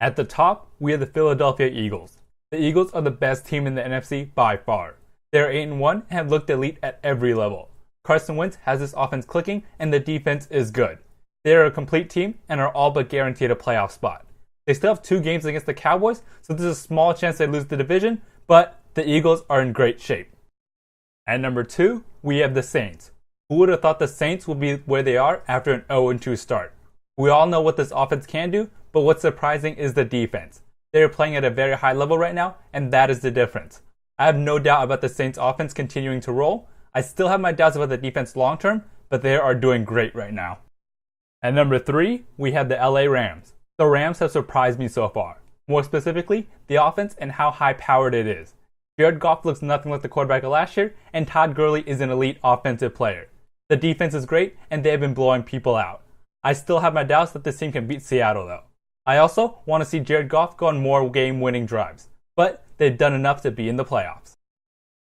At the top, we have the Philadelphia Eagles. The Eagles are the best team in the NFC by far. They are 8-1 and have looked elite at every level. Carson Wentz has this offense clicking and the defense is good. They are a complete team and are all but guaranteed a playoff spot. They still have 2 games against the Cowboys, so there's a small chance they lose the division, but the Eagles are in great shape. At number 2, we have the Saints. Who would have thought the Saints would be where they are after an 0-2 start? We all know what this offense can do, but what's surprising is the defense. They are playing at a very high level right now, and that is the difference. I have no doubt about the Saints offense continuing to roll. I still have my doubts about the defense long term, but they are doing great right now. At number 3, we have the LA Rams. The Rams have surprised me so far. More specifically, the offense and how high-powered it is. Jared Goff looks nothing like the quarterback of last year, and Todd Gurley is an elite offensive player. The defense is great, and they have been blowing people out. I still have my doubts that this team can beat Seattle, though. I also want to see Jared Goff go on more game-winning drives, but they've done enough to be in the playoffs.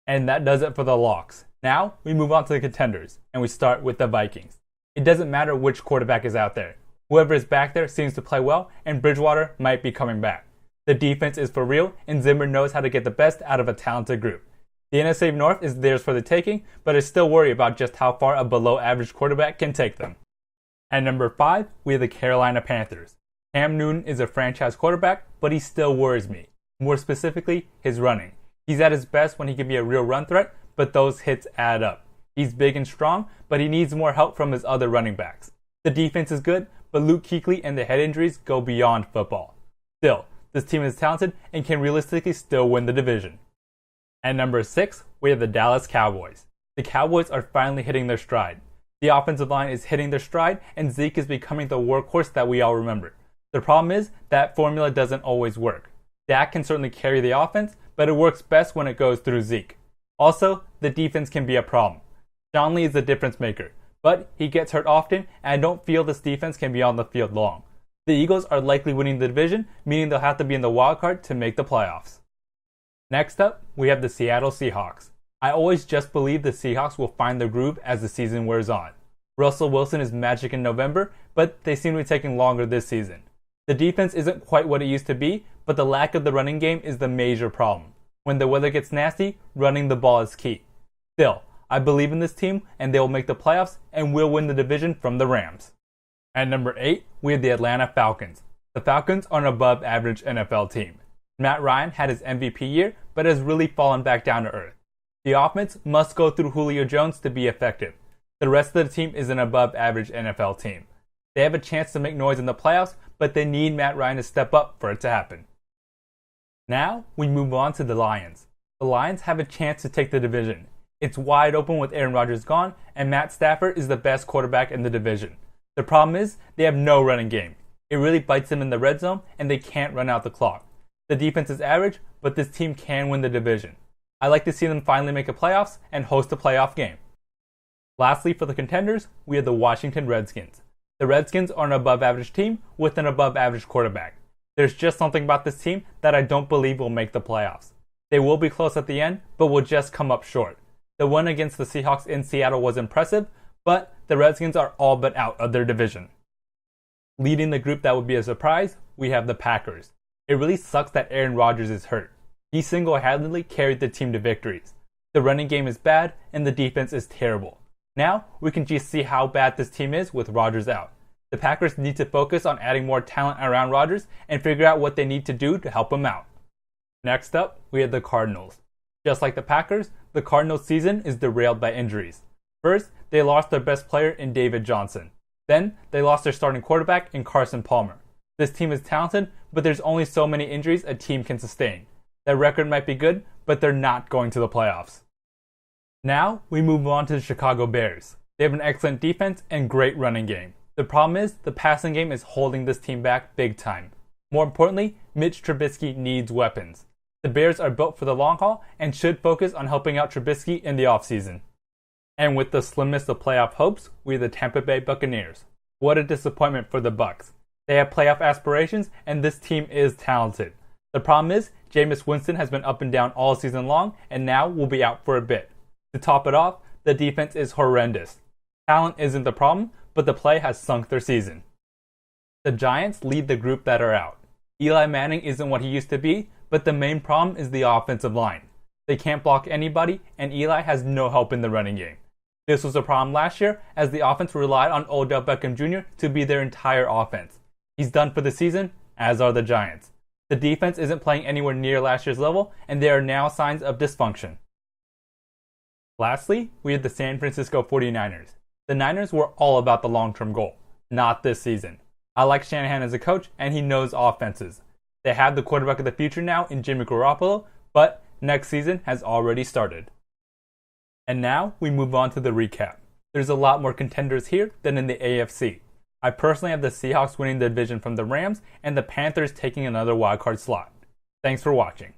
And that does it for the locks. Now, we move on to the contenders, and we start with the Vikings. It doesn't matter which quarterback is out there. Whoever is back there seems to play well, and Bridgewater might be coming back. The defense is for real, and Zimmer knows how to get the best out of a talented group. The NFC North is theirs for the taking, but I still worry about just how far a below-average quarterback can take them. At number 5, we have the Carolina Panthers. Cam Newton is a franchise quarterback, but he still worries me. More specifically, his running. He's at his best when he can be a real run threat, but those hits add up. He's big and strong, but he needs more help from his other running backs. The defense is good, but Luke Kuechly and the head injuries go beyond football. Still, this team is talented and can realistically still win the division. At number 6, we have the Dallas Cowboys. The Cowboys are finally hitting their stride. The offensive line is hitting their stride, and Zeke is becoming the workhorse that we all remember. The problem is that formula doesn't always work. Dak can certainly carry the offense, but it works best when it goes through Zeke. Also, the defense can be a problem. Sean Lee is the difference maker, but he gets hurt often, and I don't feel this defense can be on the field long. The Eagles are likely winning the division, meaning they'll have to be in the wild card to make the playoffs. Next up, we have the Seattle Seahawks. I always just believe the Seahawks will find their groove as the season wears on. Russell Wilson is magic in November, but they seem to be taking longer this season. The defense isn't quite what it used to be, but the lack of the running game is the major problem. When the weather gets nasty, running the ball is key. Still, I believe in this team, and they will make the playoffs and will win the division from the Rams. At number 8, we have the Atlanta Falcons. The Falcons are an above-average NFL team. Matt Ryan had his MVP year, but has really fallen back down to earth. The offense must go through Julio Jones to be effective. The rest of the team is an above-average NFL team. They have a chance to make noise in the playoffs, but they need Matt Ryan to step up for it to happen. Now, we move on to the Lions. The Lions have a chance to take the division. It's wide open with Aaron Rodgers gone, and Matt Stafford is the best quarterback in the division. The problem is, they have no running game. It really bites them in the red zone, and they can't run out the clock. The defense is average, but this team can win the division. I like to see them finally make a playoffs and host a playoff game. Lastly, for the contenders, we have the Washington Redskins. The Redskins are an above-average team with an above-average quarterback. There's just something about this team that I don't believe will make the playoffs. They will be close at the end, but will just come up short. The win against the Seahawks in Seattle was impressive, but the Redskins are all but out of their division. Leading the group that would be a surprise, we have the Packers. It really sucks that Aaron Rodgers is hurt. He single-handedly carried the team to victories. The running game is bad, and the defense is terrible. Now, we can just see how bad this team is with Rodgers out. The Packers need to focus on adding more talent around Rodgers and figure out what they need to do to help him out. Next up, we have the Cardinals. Just like the Packers, the Cardinals' season is derailed by injuries. First, they lost their best player in David Johnson. Then, they lost their starting quarterback in Carson Palmer. This team is talented, but there's only so many injuries a team can sustain. Their record might be good, but they're not going to the playoffs. Now, we move on to the Chicago Bears. They have an excellent defense and great running game. The problem is, the passing game is holding this team back big time. More importantly, Mitch Trubisky needs weapons. The Bears are built for the long haul and should focus on helping out Trubisky in the offseason. And with the slimmest of playoff hopes, we have the Tampa Bay Buccaneers. What a disappointment for the Bucs. They have playoff aspirations, and this team is talented. The problem is, Jameis Winston has been up and down all season long, and now will be out for a bit. To top it off, the defense is horrendous. Talent isn't the problem, but the play has sunk their season. The Giants lead the group that are out. Eli Manning isn't what he used to be, but the main problem is the offensive line. They can't block anybody, and Eli has no help in the running game. This was a problem last year, as the offense relied on Odell Beckham Jr. to be their entire offense. He's done for the season, as are the Giants. The defense isn't playing anywhere near last year's level, and there are now signs of dysfunction. Lastly, we have the San Francisco 49ers. The Niners were all about the long-term goal, not this season. I like Shanahan as a coach, and he knows offenses. They have the quarterback of the future now in Jimmy Garoppolo, but next season has already started. And now we move on to the recap. There's a lot more contenders here than in the AFC. I personally have the Seahawks winning the division from the Rams and the Panthers taking another wildcard slot. Thanks for watching.